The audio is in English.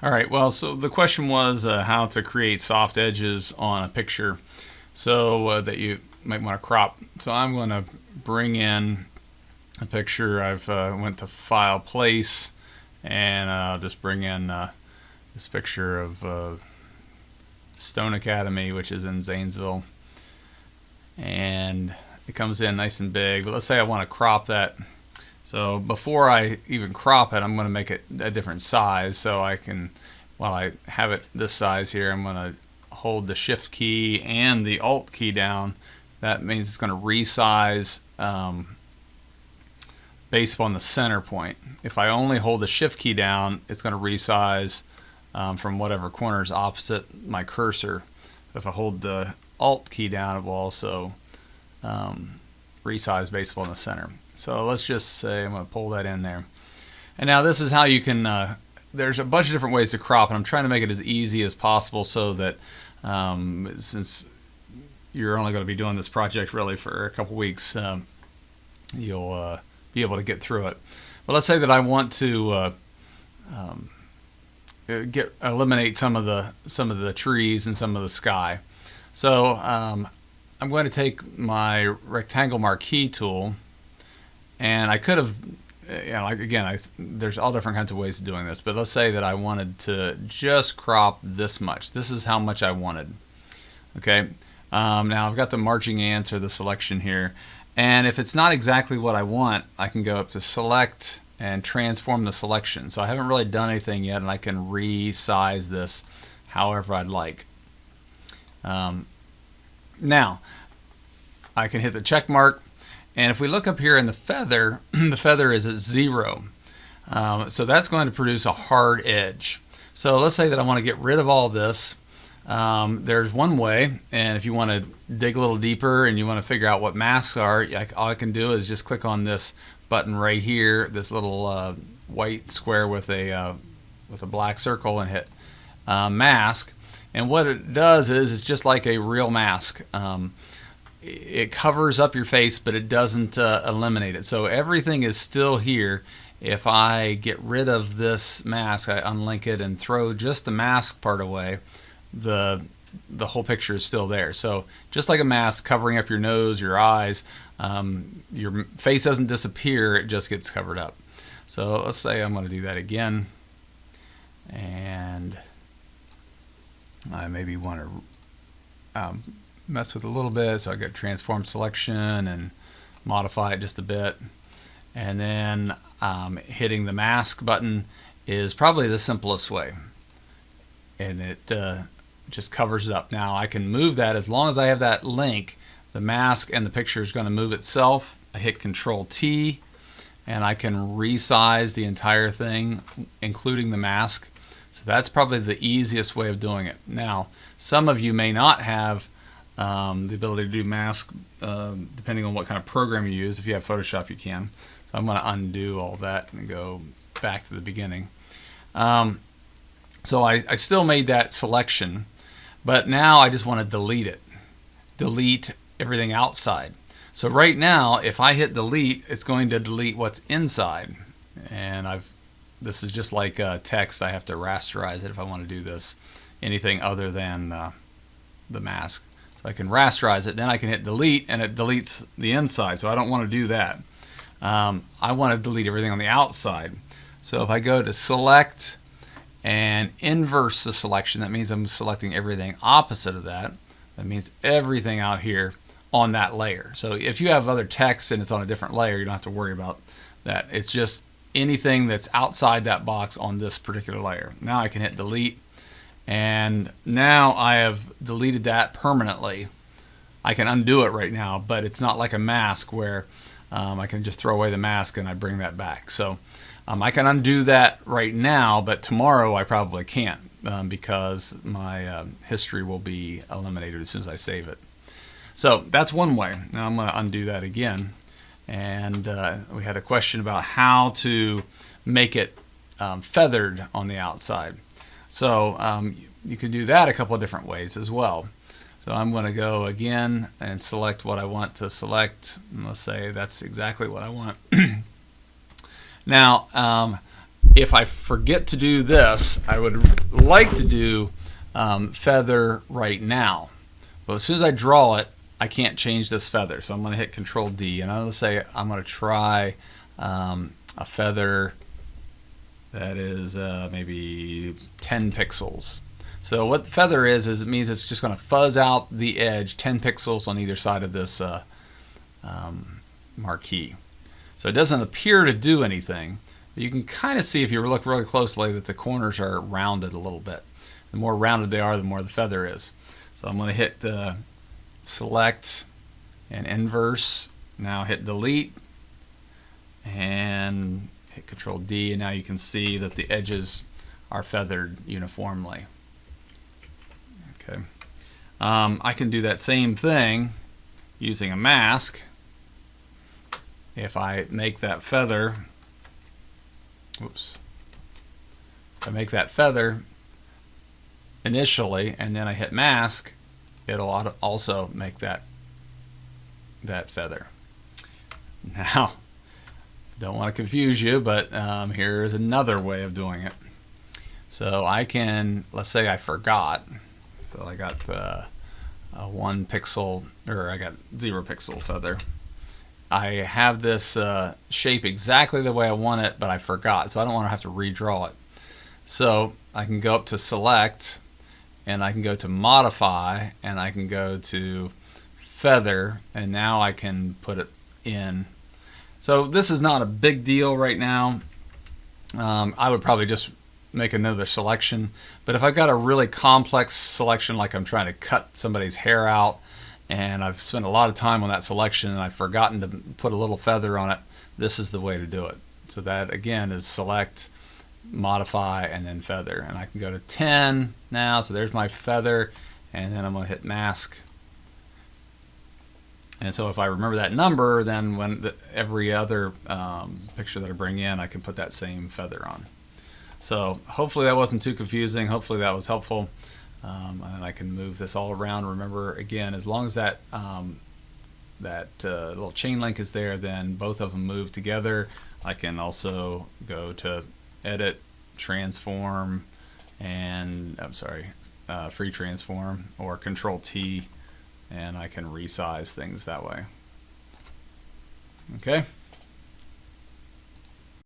All right, well, so the question was how to create soft edges on a picture so that you might want to crop. So I'm going to bring in a picture. I've went to File, Place, and I'll just bring in this picture of Stone Academy, which is in Zanesville. And it comes in nice and big, but let's say I want to crop that. So before I even crop it, I'm going to make it a different size so I can, while I have it this size here, I'm going to hold the Shift key and the Alt key down. That means it's going to resize based upon the center point. If I only hold the Shift key down, it's going to resize from whatever corner is opposite my cursor. If I hold the Alt key down, it will also resize based upon the center. So let's just say I'm going to pull that in there. And now this is how you can, there's a bunch of different ways to crop, and I'm trying to make it as easy as possible so that since you're only going to be doing this project really for a couple weeks, you'll be able to get through it. But let's say that I want to eliminate some of the trees and some of the sky. So I'm going to take my rectangle marquee tool, and I could have, there's all different kinds of ways of doing this, but let's say that I wanted to just crop this much. This is how much I wanted. Okay, now I've got the marching ants or the selection here, and if it's not exactly what I want, I can go up to Select and transform the selection. So I haven't really done anything yet, and I can resize this however I'd like. Now I can hit the check mark, and if we look up here in the feather, the feather is at 0. So that's going to produce a hard edge. So let's say that I want to get rid of all this. There's one way, and if you want to dig a little deeper and you want to figure out what masks are, all I can do is just click on this button right here, this little white square with a black circle, and hit mask. And what it does is it's just like a real mask. It covers up your face, but it doesn't eliminate it. So everything is still here. If I get rid of this mask, I unlink it and throw just the mask part away, the whole picture is still there. So just like a mask covering up your nose, your eyes, your face doesn't disappear, it just gets covered up. So let's say I'm going to do that again, and I maybe want to mess with it a little bit, so I get transform selection and modify it just a bit, and then hitting the mask button is probably the simplest way, and it just covers it up. Now I can move that as long as I have that link. The mask and the picture is going to move itself. I hit Control T, and I can resize the entire thing, including the mask. So that's probably the easiest way of doing it. Now, some of you may not have the ability to do mask depending on what kind of program you use. If you have Photoshop, you can. So I'm going to undo all that and go back to the beginning. So I still made that selection, but now I just want to delete it. Delete everything outside. So right now, if I hit delete, it's going to delete what's inside. And this is just like text. I have to rasterize it if I want to do this. Anything other than the mask. So I can rasterize it, then I can hit delete, and it deletes the inside. So I don't want to do that. I want to delete everything on the outside. So if I go to select and inverse the selection, that means I'm selecting everything opposite of that. That means everything out here on that layer. So if you have other text and it's on a different layer, you don't have to worry about that. It's just anything that's outside that box on this particular layer. Now I can hit delete, and now I have deleted that permanently. I can undo it right now, but it's not like a mask where I can just throw away the mask and I bring that back. So I can undo that right now, but tomorrow I probably can't because my history will be eliminated as soon as I save it. So that's one way. Now I'm going to undo that again. And we had a question about how to make it feathered on the outside. So you can do that a couple of different ways as well. So I'm going to go again and select what I want to select. And let's say that's exactly what I want. Now if I forget to do this, I would like to do feather right now. But as soon as I draw it, I can't change this feather. So I'm going to hit Control D, and I'm going to say I'm going to try a feather that is maybe 10 pixels. So what feather is it means it's just going to fuzz out the edge 10 pixels on either side of this marquee. So it doesn't appear to do anything. But you can kind of see if you look really closely that the corners are rounded a little bit. The more rounded they are, the more the feather is. So I'm going to hit select and inverse. Now hit delete and hit Control D, and now you can see that the edges are feathered uniformly. Okay. I can do that same thing using a mask. If I make that feather, if I make that feather initially and then I hit mask, it'll also make that feather. Now, don't want to confuse you, but here's another way of doing it. So I can, let's say I forgot. So I got a 1 pixel, or I got 0 pixel feather. I have this shape exactly the way I want it, but I forgot, so I don't want to have to redraw it. So I can go up to select, and I can go to modify, and I can go to feather, and now I can put it in. So this is not a big deal right now. I would probably just make another selection, but if I've got a really complex selection, like I'm trying to cut somebody's hair out and I've spent a lot of time on that selection and I've forgotten to put a little feather on it, this is the way to do it. So that again is select, modify, and then feather, and I can go to 10 now. So there's my feather, and then I'm going to hit mask. And so if I remember that number, then when every other picture that I bring in, I can put that same feather on. So hopefully that wasn't too confusing. Hopefully that was helpful. And I can move this all around. Remember, again, as long as that little chain link is there, then both of them move together. I can also go to Edit, Transform, and Free Transform, or Control T, and I can resize things that way. Okay.